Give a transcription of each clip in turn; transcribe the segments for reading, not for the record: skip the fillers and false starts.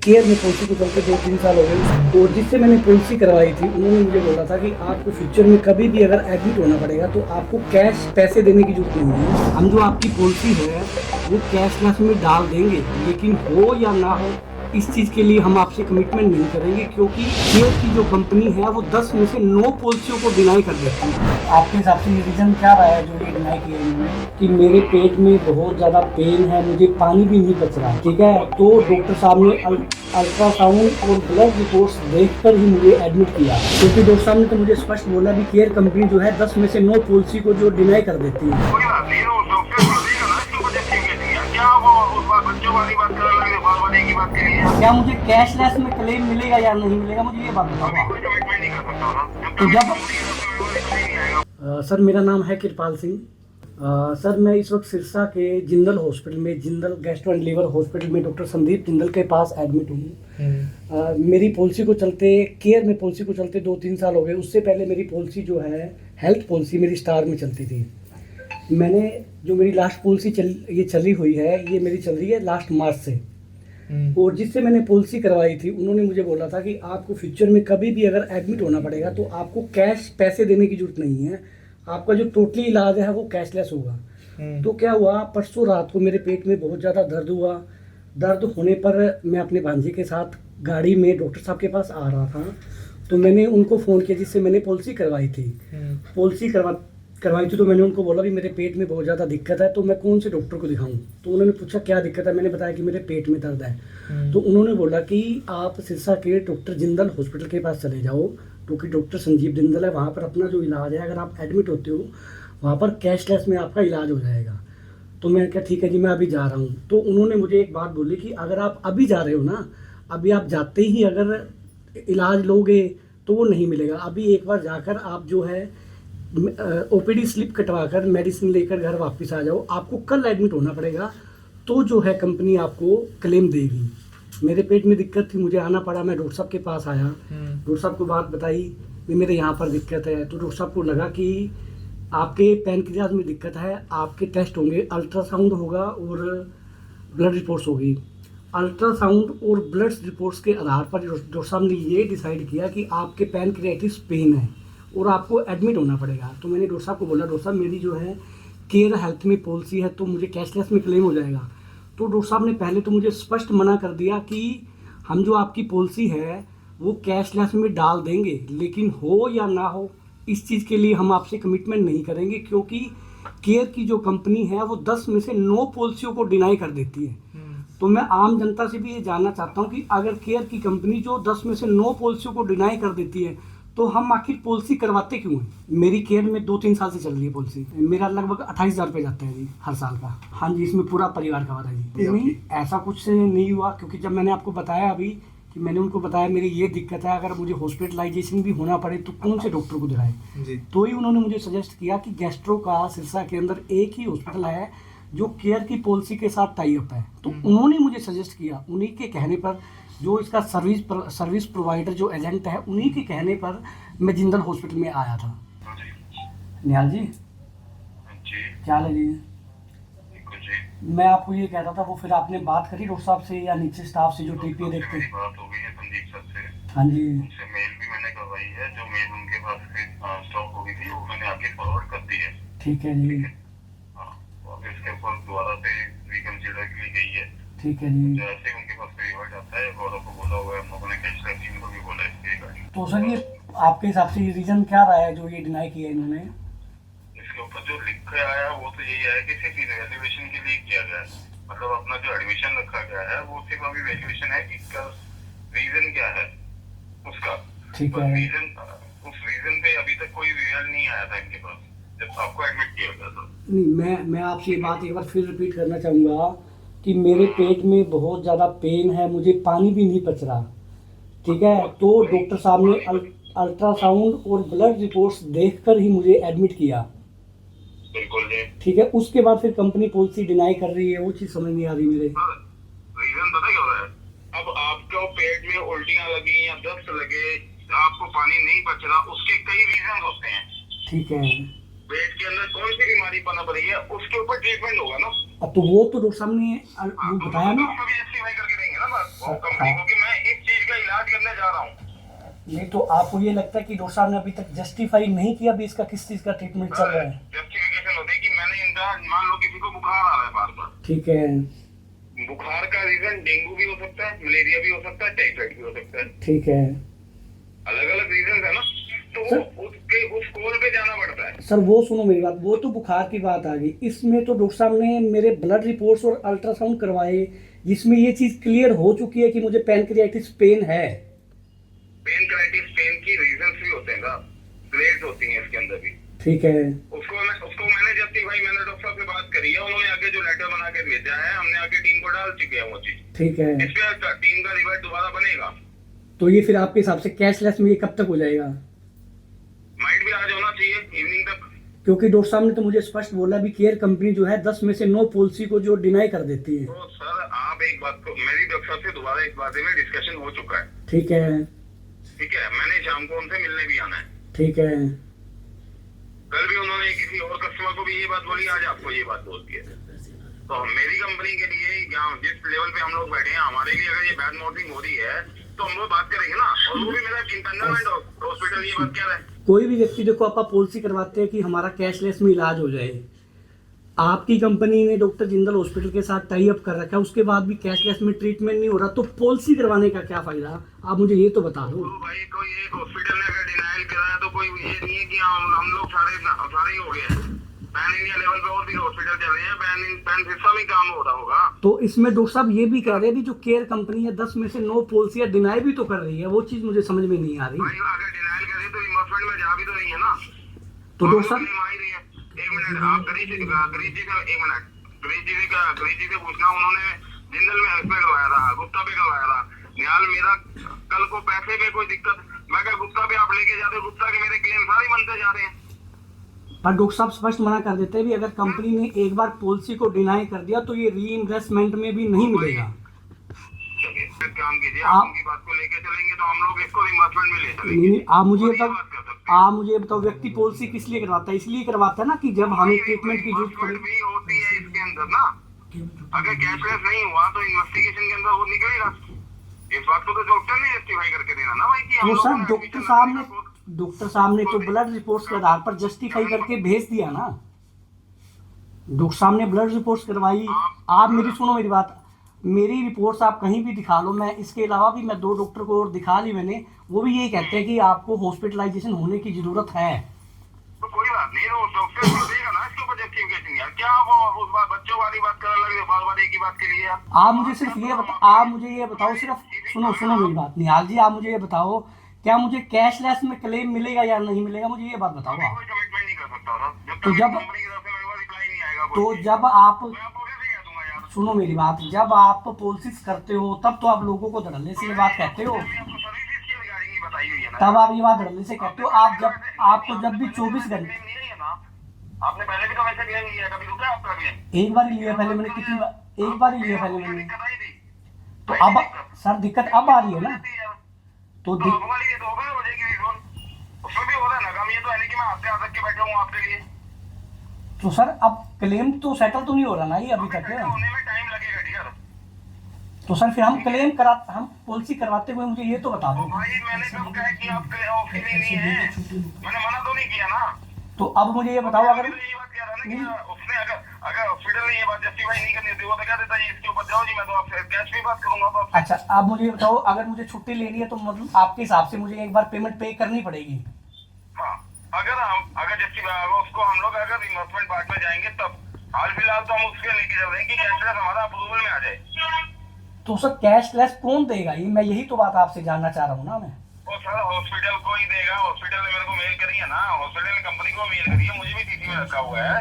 Care में policy को चलते 2-3 साल हो गए और जिससे मैंने पॉलिसी करवाई थी उन्होंने मुझे बोला था कि आपको फ्यूचर में कभी भी अगर एडमिट होना पड़ेगा तो आपको कैश पैसे देने की जरूरत नहीं है। हम जो आपकी पॉलिसी है वो कैशलेस में डाल देंगे, लेकिन हो या ना हो इस चीज़ के लिए हम आपसे कमिटमेंट नहीं करेंगे, क्योंकि केयर की जो कंपनी है वो 10 में से 9 पॉलिसियों को डिनाई कर देती है। आपके हिसाब से ये रीज़न क्या रहा है जो ये डिनाई किया इन्होंने कि मेरे पेट में बहुत ज़्यादा पेन है, मुझे पानी भी नहीं बच रहा, ठीक है। तो डॉक्टर साहब ने अल्ट्रासाउंड और ब्लड रिपोर्ट्स देखकर ही मुझे एडमिट किया, क्योंकि डॉक्टर साहब ने तो मुझे स्पष्ट बोला भी केयर कंपनी जो है 10 में से 9 पॉलिसी को जो डिनाई कर देती है। क्या मुझे कैशलेस में क्लेम मिलेगा या नहीं मिलेगा, मुझे ये बात बताओ। तो जब सर मेरा नाम है कृपाल सिंह। सर मैं इस वक्त सिरसा के जिंदल हॉस्पिटल में, Jindal gastro and liver hospital में डॉक्टर संदीप जिंदल के पास एडमिट हूँ। मेरी पॉलिसी को चलते, केयर में पॉलिसी को चलते 2-3 साल हो गए। उससे पहले मेरी पॉलिसी जो है हेल्थ पॉलिसी मेरी स्टार में चलती थी। मैंने जो मेरी लास्ट पॉलिसी चली हुई है, ये मेरी चल रही है लास्ट मार्च से। और जिससे मैंने पॉलिसी करवाई थी उन्होंने मुझे बोला था कि आपको फ्यूचर में कभी भी अगर एडमिट होना पड़ेगा तो आपको कैश पैसे देने की जरूरत नहीं है, आपका जो टोटली इलाज है वो कैशलेस होगा। तो क्या हुआ, परसों रात को मेरे पेट में बहुत ज़्यादा दर्द हुआ। दर्द होने पर मैं अपने भांजे के साथ गाड़ी में डॉक्टर साहब के पास आ रहा था, तो मैंने उनको फ़ोन किया जिससे मैंने पॉलिसी करवाई थी। पॉलिसी करवाई थी तो मैंने उनको बोला भी मेरे पेट में बहुत ज़्यादा दिक्कत है, तो मैं कौन से डॉक्टर को दिखाऊं। तो उन्होंने पूछा क्या दिक्कत है, मैंने बताया कि मेरे पेट में दर्द है। तो उन्होंने बोला कि आप सिरसा के डॉक्टर जिंदल हॉस्पिटल के पास चले जाओ, क्योंकि डॉक्टर संजीव जिंदल है, वहाँ पर अपना जो इलाज है, अगर आप एडमिट होते हो वहाँ पर कैशलेस में आपका इलाज हो जाएगा। तो मैं क्या ठीक है जी मैं अभी जा रहा हूँ। तो उन्होंने मुझे एक बात बोली कि अगर आप अभी जा रहे हो ना, अभी आप जाते ही अगर इलाज लोगे तो वो नहीं मिलेगा। अभी एक बार जाकर आप जो है ओपीडी स्लिप कटवा कर मेडिसिन लेकर घर वापस आ जाओ, आपको कल एडमिट होना पड़ेगा तो जो है कंपनी आपको क्लेम देगी। मेरे पेट में दिक्कत थी, मुझे आना पड़ा, मैं डॉक्टर साहब के पास आया, डॉक्टर साहब को बात बताई कि मेरे यहाँ पर दिक्कत है। तो डॉक्टर साहब को लगा कि आपके पैनक्रियाज में दिक्कत है, आपके टेस्ट होंगे, अल्ट्रासाउंड होगा और ब्लड रिपोर्ट्स होगी। अल्ट्रासाउंड और ब्लड रिपोर्ट्स के आधार पर डॉक्टर साहब ने ये डिसाइड किया कि आपके पैनक्रियाटिस पेन है और आपको एडमिट होना पड़ेगा। तो मैंने डॉक्टर साहब को बोला डॉक्टर साहब मेरी जो है केयर हेल्थ में पॉलिसी है तो मुझे कैशलेस में क्लेम हो जाएगा। तो डॉक्टर साहब ने पहले तो मुझे स्पष्ट मना कर दिया कि हम जो आपकी पॉलिसी है वो कैशलेस में डाल देंगे, लेकिन हो या ना हो इस चीज़ के लिए हम आपसे कमिटमेंट नहीं करेंगे, क्योंकि केयर की जो कंपनी है वो 10 में से 9 पॉलिसियों को डिनाई कर देती है। तो मैं आम जनता से भी ये जानना चाहता हूँ कि अगर केयर की कंपनी जो 10 में से 9 पॉलिसियों को डिनाई कर देती है तो हम आखिर पॉलिसी करवाते क्यों हैं। मेरी केयर में 2-3 साल से चल रही है पॉलिसी, मेरा लगभग 28,000 रुपये जाता है जी हर साल का। हाँ जी, इसमें पूरा परिवार कवर है जी। नहीं ऐसा कुछ नहीं हुआ, क्योंकि जब मैंने आपको बताया अभी कि मैंने उनको बताया मेरी ये दिक्कत है, अगर मुझे हॉस्पिटलाइजेशन भी होना पड़े तो कौन से डॉक्टर को दिखाए। तो ही उन्होंने मुझे सजेस्ट किया कि गैस्ट्रो का सिरसा के अंदर एक ही हॉस्पिटल है जो केयर की पॉलिसी के साथ टाई अप है। तो उन्होंने मुझे सजेस्ट किया, उन्हीं के कहने पर, जो इसका सर्विस प्रोवाइडर जो एजेंट है उन्हीं के कहने पर मैं जिंदल हॉस्पिटल में आया था। निहाल जी क्या लगी, मैं आपको ये कह रहा था वो फिर आपने बात करी डॉक्टर साहब से या नीचे स्टाफ से जो टीपी देखते। बात हो गई है संदीप सर से। हाँ जी, उनसे मेल भी मैंने करवाई है, जो मेल उनके पास से स्टॉक हो गई थी वो मैंने आगे फॉरवर्ड कर दी है। ठीक है जी। हाँ, तो अभी इसके ऊपर दोबारा से रिकंसिडर के लिए गई है। ठीक है जी। जैसे उनके पास रिवर्ट आता है गौरव को बोला हुआ है, हम लोगों ने कैशलेस टीम को भी बोला है इसके रिगार्डिंग। तो सर ये आपके हिसाब से ये रीजन क्या रहा है जो ये डिनाई किया इन्होंने। इसके ऊपर जो लिख के आया वो तो यही है कि सिर्फ इवैल्यूएशन के लिए किया गया है, मतलब अपना जो एडमिशन रखा गया है वो सिर्फ अभी इवैल्यूएशन है कि इसका रीजन क्या है उसका। ठीक है। रीजन, उस रीजन पे अभी तक कोई रिजल्ट नहीं आया था इनके पास जब आपको एडमिट किया गया था। नहीं, मैं आपसे ये बात एक बार फिर रिपीट करना चाहूँगा कि मेरे पेट में बहुत ज़्यादा पेन है, मुझे पानी भी नहीं पच रहा, ठीक है। तो डॉक्टर साहब ने अल्ट्रासाउंड और ब्लड रिपोर्ट्स देखकर ही मुझे एडमिट किया। बिल्कुल जी। ठीक है, उसके बाद फिर कंपनी पॉलिसी डिनाई कर रही है, वो चीज़ समझ नहीं आ रही मेरे। रीजन पता क्या हो रहा है, अब आपको पेट में उल्टियां लगी या दस्त लगे, आपको पानी नहीं बच रहा, उसके कई रीजन होते हैं। ठीक है, पेट के अंदर कौन सी बीमारी पनप रही है उसके ऊपर ट्रीटमेंट होगा ना। अब तो वो तो डॉक्टर साहब ने बताया ना। करके देंगे ना, कंपनी को कि मैं इस चीज का इलाज करने जा रहा हूँ। नहीं तो आपको ये लगता है कि डॉक्टर साहब ने अभी तक जस्टिफाई नहीं किया भी इसका किस चीज का ट्रीटमेंट चल रहा है? जस्टिफिकेशन होती है कि मैंने इनका, मान लो किसी को बुखार आ रहा है बार बार, ठीक है, बुखार का रीजन डेंगू भी हो सकता है, मलेरिया भी हो सकता है, टाइफाइड भी हो सकता है, ठीक है अलग अलग रीजन है ना, तो उसके उस कोल पे जाना पड़ता है। सर। वो सुनो मेरी बात, वो तो बुखार की बात आ गई, इसमें तो डॉक्टर साहब ने मेरे ब्लड रिपोर्ट्स और अल्ट्रासाउंड करवाए जिसमें ये चीज क्लियर हो चुकी है कि मुझे पैनक्रियाटिस पेन है। पैनक्राइटिस पेन की रीजंस भी होते हैं ना, ग्रेड्स होती हैं इसके अंदर भी, ठीक है, उसको मैंने जस्टिफाई, मैंने डॉक्टर साहब से बात करी है, उन्होंने आगे जो लेटर बना के भेजा है, हमने आगे टीम को डाल चुके हैं वो चीज, ठीक है। इस पे टीम का रिवर्ट दोबारा बनेगा। तो ये फिर आपके हिसाब से कैशलेस में ये कब तक हो जाएगा? माइट भी आज होना चाहिए इवनिंग तक, क्योंकि डॉक्टर साहब ने तो मुझे स्पष्ट बोला भी केयर कंपनी जो है 10 में से 9 पॉलिसी को जो डिनाई कर देती है। तो सर आप एक बात को, मेरी डॉक्टर साहब से दोबारा इस बारे में डिस्कशन हो चुका है, ठीक है, ठीक है, मैंने शाम को उनसे मिलने भी आना है, ठीक है, कल भी उन्होंने किसी और कस्टमर को भी ये बात बोली, आज आपको ये बात बोलती है। तो मेरी कंपनी के लिए जिस लेवल पे हम लोग बैठे हैं, हमारे लिए अगर ये बैड माउथिंग हो रही है तो हम लोग बात करेंगे ना, और वो भी मेरा इंटरनल हॉस्पिटल ये बात कह रहा है। कोई भी व्यक्ति देखो आप पॉलिसी करवाते हैं कि हमारा कैशलेस में इलाज हो जाए, आपकी कंपनी ने डॉक्टर जिंदल हॉस्पिटल के साथ टाई अप कर रखा है, उसके बाद भी कैशलेस में ट्रीटमेंट नहीं हो रहा, तो पॉलिसी करवाने का क्या फायदा? आप मुझे ये तो बता दो। तो भाई कोई एक हॉस्पिटल ने अगर डिनाइल करा है तो कोई ये नहीं है कि हम लोग सारे ही हो गए हैं। पैन इंडिया लेवल पे और भी हॉस्पिटल चल रहे हैं, पैन सिस्टम ही काम हो रहा होगा। तो इसमें डॉक्टर साहब ये भी कह रहे हैं भी जो केयर कंपनी है 10 में से 9 पॉलिसियां डिनाई भी तो कर रही है, वो चीज मुझे समझ में नहीं आ रही। भाई अगर डिनाइल करे तो इन्वेस्टमेंट में जा भी तो रही है ना, तो डॉक्टर साहब एक मिनट आप गरीब जी का एक मिनट गरीब जी से पूछना, उन्होंने जिंदल में पे करवाया था, गुप्ता पे करवाया था, निहाल मेरा कल को पैसे पे कोई दिक्कत, मैं क्या गुप्ता पे आप लेके जाते, गुप्ता के मेरे क्लेम सारे बनते जा रहे हैं। पर डॉक्टर साहब स्पष्ट मना कर देते हैं भी अगर कंपनी ने एक बार पॉलिसी को डिनाई कर दिया तो ये रीइंबर्समेंट में भी नहीं मिलेगा। काम कीजिए, आप उनकी बात को लेके चलेंगे तो हम लोग इसको रिइंबर्समेंट में ले चलेंगे। नहीं, आप मुझे बताओ व्यक्ति पॉलिसी किस लिए करवाता है? इसलिए करवाता है ना कि जब हमें ट्रीटमेंट की जरूरत पड़े। भी होती है इसके अंदर ना, अगर कैशलेस नहीं हुआ तो इन्वेस्टिगेशन के अंदर वो निकलेगा। इस बात को तो डॉक्टर ने जस्टिफाई करके देना ना भाई कि हम तो लोगों सर ने डॉक्टर साहब ने तो ब्लड रिपोर्ट्स के आधार पर जस्टिफाई करके भेज दिया ना। डॉक्टर साहब ने ब्लड रिपोर्ट्स करवाई। आप मेरी सुनो मेरी बात, मेरी रिपोर्ट्स आप कहीं भी दिखा लो, मैं इसके अलावा भी मैं 2 डॉक्टर को और दिखा ली मैंने, वो भी यही कहते हैं कि आपको हॉस्पिटलाइजेशन होने की जरूरत है। तो कोई बात नहीं, वो डॉक्टर को देगा ना इसके ऊपर जस्टिफिकेशन। यार क्या वो उस बात बच्चों वाली बात करने लगे बार-बार एक ही बात के लिए? आप मुझे सिर्फ ये बताओ सिर्फ सुनो मेरी बात निहाल जी, आप मुझे ये बताओ क्या मुझे कैशलेस में क्लेम मिलेगा या नहीं मिलेगा, मुझे ये बात बताओ आप। कोई कमिटमेंट नहीं कर सकता था तो जब कंपनी की तरफ से मेरे को रिप्लाई नहीं आएगा। तो जब आप मैं आपको कैसे कह दूंगा यार? सुनो मेरी बात, जब आप पॉलिसीज करते हो तब तो आप लोगों को धड़ल्ले से ये बात कहते हो, मैंने आपको सर्विसेज के रिगार्डिंग ही बताई हुई है ना। तब आप ये बात धड़ल्ले से कहते हो। आपको जब भी 24 घंटे, नहीं लिया ना आपने, पहले भी तो वैसे क्लेम लिया, कभी रुका आपका क्लेम? एक बार ही लिया पहले मैंने, कितनी बार? एक बार ही लिया पहले मैंने। दिक्कत आई थी तो अब सर दिक्कत अब आ रही है ना, तो तो हमारी ये तो हो जाएगी रिजोल्व। उसमें भी हो रहा है ना काम, ये तो है नहीं कि मैं आपसे आ के बैठा हूँ आपके लिए। तो सर अब क्लेम तो सेटल तो नहीं हो रहा ना ये अभी तक। होने में टाइम लगेगा डियर। तो सर फिर हम हम पॉलिसी करवाते हुए मुझे ये तो बता दो। भाई मैंने कब कहा कि आप ऑफिस नहीं है, मैंने मना तो नहीं किया ना। तो अब मुझे ये बताओ अगर ये बात कह रहा ना कि उसने अगर हॉस्पिटल ने ये बात जस्टिफाई नहीं करनी थी वो तो क्या देता है इसके ऊपर जाओ जी, मैं तो आपसे कैश भी बात करूंगा तो आपसे। अच्छा अब मुझे ये बताओ अगर मुझे छुट्टी लेनी है तो मतलब आपके हिसाब से मुझे एक बार पेमेंट पे करनी पड़ेगी? हाँ, अगर जस्टिफाई उसको हम लोग अगर इन्वेस्टमेंट पार्ट में जाएंगे तब, हाल फिलहाल तो हम उसके लेके चल रहे हैं कि कैशलेस हमारा अप्रूवल में आ जाए। तो सर कैशलेस कौन देगा ये, मैं यही तो बात आपसे जानना चाह रहा हूँ ना मैं। वो सर हॉस्पिटल को ही देगा, हॉस्पिटल ने मेरे को मेल करी है ना, हॉस्पिटल ने कंपनी को मेल करी है, मुझे भी सीसी में रखा हुआ है।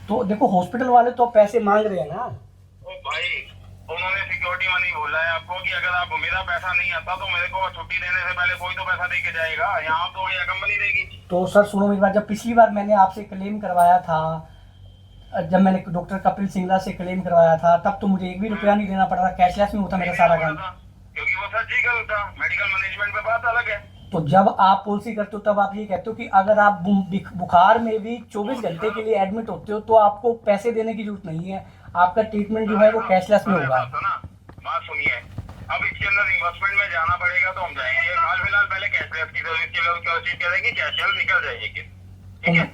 तो देखो हॉस्पिटल वाले तो पैसे मांग रहे हैं ना। ओ भाई उन्होंने सिक्योरिटी मनी बोला है आपको कि अगर आप मेरा पैसा नहीं आता तो मेरे को छुट्टी देने से पहले कोई तो पैसा दे के जाएगा, यहाँ तो या कंपनी देगी। तो सर सुनो मेरी बात, जब पिछली बार मैंने आपसे क्लेम करवाया था, जब मैंने डॉक्टर कपिल सिंगला से क्लेम करवाया था तब तो मुझे 1 भी रुपया नहीं देना पड़ रहा, कैशलेस में होता मेरा सारा काम। क्योंकि वो सर्जिकल था, मेडिकल मैनेजमेंट पे बात अलग है। तो जब आप पॉलिसी करते हो तब आप ये कहते हो कि अगर आप बुखार में भी 24 घंटे के लिए एडमिट होते हो तो आपको पैसे देने की जरूरत नहीं है, आपका ट्रीटमेंट जो है वो कैशलेस में होगा। बात सुनिए, अब इसके अंदर इन्वेस्टमेंट में जाना पड़ेगा तो हम जाएंगे। हाल फिलहाल पहले कैशलेस की सर्विस के लोग कोशिश करेंगे, कैशलेस निकल जाएगी, ठीक है,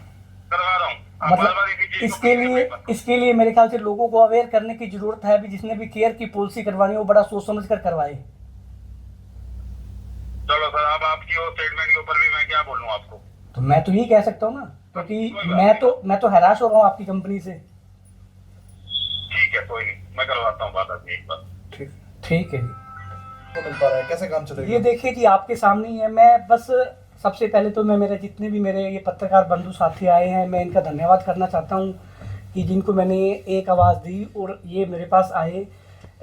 करवा रहा हूँ। आप बार बार इसी चीज को इसके लिए मेरे ख्याल से लोगों को अवेयर करने की जरूरत है, भी जिसने भी केयर की पॉलिसी करवानी हो बड़ा सोच समझ कर करवाए। चलो सर, अब आपकी वो स्टेटमेंट के ऊपर भी मैं क्या बोलूँ आपको? तो मैं तो यही कह सकता हूँ ना, क्योंकि मैं तो हैरास हो रहा हूँ आपकी कंपनी से। ठीक है, कोई नहीं, मैं करवाता हूँ बात आपकी एक बार। ठीक है जी। तो मिल पा रहा है, कैसे काम चलेगा? ये देखिए जी, आपके सामने ही है। मैं बस सबसे पहले तो मैं मेरे जितने भी मेरे ये पत्रकार बंधु साथी आए हैं, मैं इनका धन्यवाद करना चाहता हूँ कि जिनको मैंने एक आवाज़ दी और ये मेरे पास आए।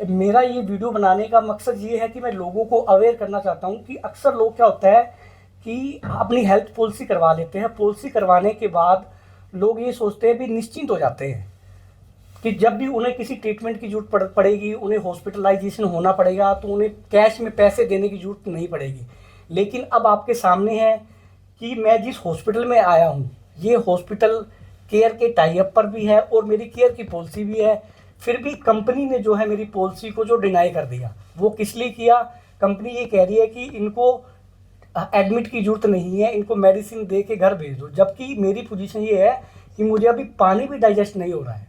मेरा ये वीडियो बनाने का मकसद ये है कि मैं लोगों को अवेयर करना चाहता हूँ कि अक्सर लोग क्या होता है कि अपनी हेल्थ पॉलिसी करवा लेते हैं। पॉलिसी करवाने के बाद लोग ये सोचते हैं भी निश्चिंत हो जाते हैं कि जब भी उन्हें किसी ट्रीटमेंट की जरूरत पड़ेगी, उन्हें हॉस्पिटलाइजेशन होना पड़ेगा, तो उन्हें कैश में पैसे देने की जरूरत नहीं पड़ेगी। लेकिन अब आपके सामने है कि मैं जिस हॉस्पिटल में आया हूँ, ये हॉस्पिटल केयर के टाई अप पर भी है और मेरी केयर की पॉलिसी भी है। फिर भी कंपनी ने जो है मेरी पॉलिसी को जो डिनाई कर दिया, वो किस लिए किया? कंपनी ये कह रही है कि इनको एडमिट की जरूरत नहीं है, इनको मेडिसिन दे के घर भेज दो। जबकि मेरी पोजीशन ये है कि मुझे अभी पानी भी डाइजेस्ट नहीं हो रहा है।